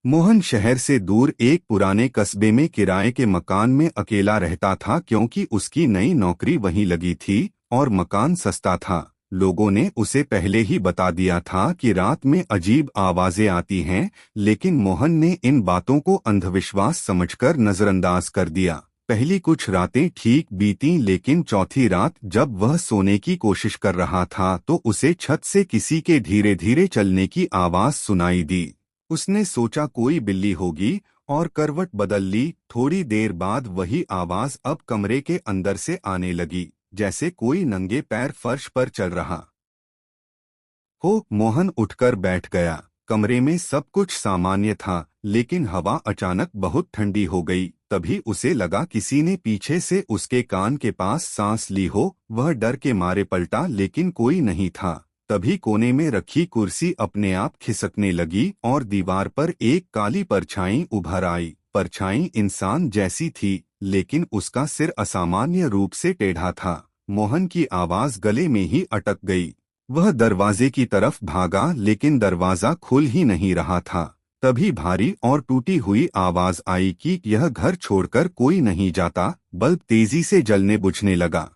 मोहन शहर से दूर एक पुराने कस्बे में किराए के मकान में अकेला रहता था क्योंकि उसकी नई नौकरी वहीं लगी थी और मकान सस्ता था। लोगों ने उसे पहले ही बता दिया था कि रात में अजीब आवाजें आती हैं, लेकिन मोहन ने इन बातों को अंधविश्वास समझकर नजरअंदाज कर दिया। पहली कुछ रातें ठीक बीतीं, लेकिन चौथी रात जब वह सोने की कोशिश कर रहा था तो उसे छत से किसी के धीरे धीरे चलने की आवाज सुनाई दी। उसने सोचा कोई बिल्ली होगी और करवट बदल ली। थोड़ी देर बाद वही आवाज अब कमरे के अंदर से आने लगी, जैसे कोई नंगे पैर फर्श पर चल रहा हो। मोहन उठकर बैठ गया। कमरे में सब कुछ सामान्य था, लेकिन हवा अचानक बहुत ठंडी हो गई। तभी उसे लगा किसी ने पीछे से उसके कान के पास सांस ली हो। वह डर के मारे पलटा, लेकिन कोई नहीं था। तभी कोने में रखी कुर्सी अपने आप खिसकने लगी और दीवार पर एक काली परछाई उभर आई। परछाई इंसान जैसी थी, लेकिन उसका सिर असामान्य रूप से टेढ़ा था। मोहन की आवाज गले में ही अटक गई। वह दरवाजे की तरफ भागा, लेकिन दरवाजा खुल ही नहीं रहा था। तभी भारी और टूटी हुई आवाज आई कि यह घर छोड़कर कोई नहीं जाता। बल्ब तेजी से जलने बुझने लगा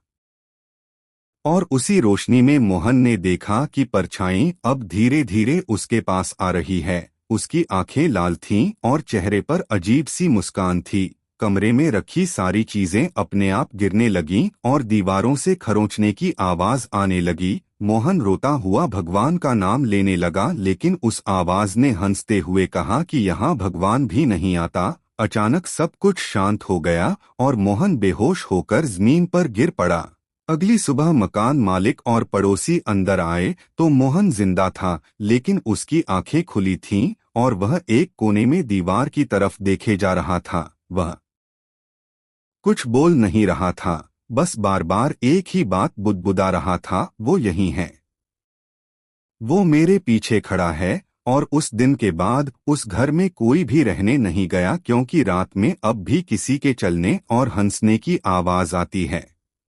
और उसी रोशनी में मोहन ने देखा कि परछाई अब धीरे धीरे उसके पास आ रही है। उसकी आंखें लाल थीं और चेहरे पर अजीब सी मुस्कान थी। कमरे में रखी सारी चीजें अपने आप गिरने लगीं और दीवारों से खरोंचने की आवाज आने लगी। मोहन रोता हुआ भगवान का नाम लेने लगा, लेकिन उस आवाज ने हंसते हुए कहा कि यहाँ भगवान भी नहीं आता। अचानक सब कुछ शांत हो गया और मोहन बेहोश होकर जमीन पर गिर पड़ा। अगली सुबह मकान मालिक और पड़ोसी अंदर आए तो मोहन जिंदा था, लेकिन उसकी आंखें खुली थीं और वह एक कोने में दीवार की तरफ देखे जा रहा था। वह कुछ बोल नहीं रहा था, बस बार बार एक ही बात बुदबुदा रहा था, वो यही है, वो मेरे पीछे खड़ा है। और उस दिन के बाद उस घर में कोई भी रहने नहीं गया, क्योंकि रात में अब भी किसी के चलने और हंसने की आवाज आती है।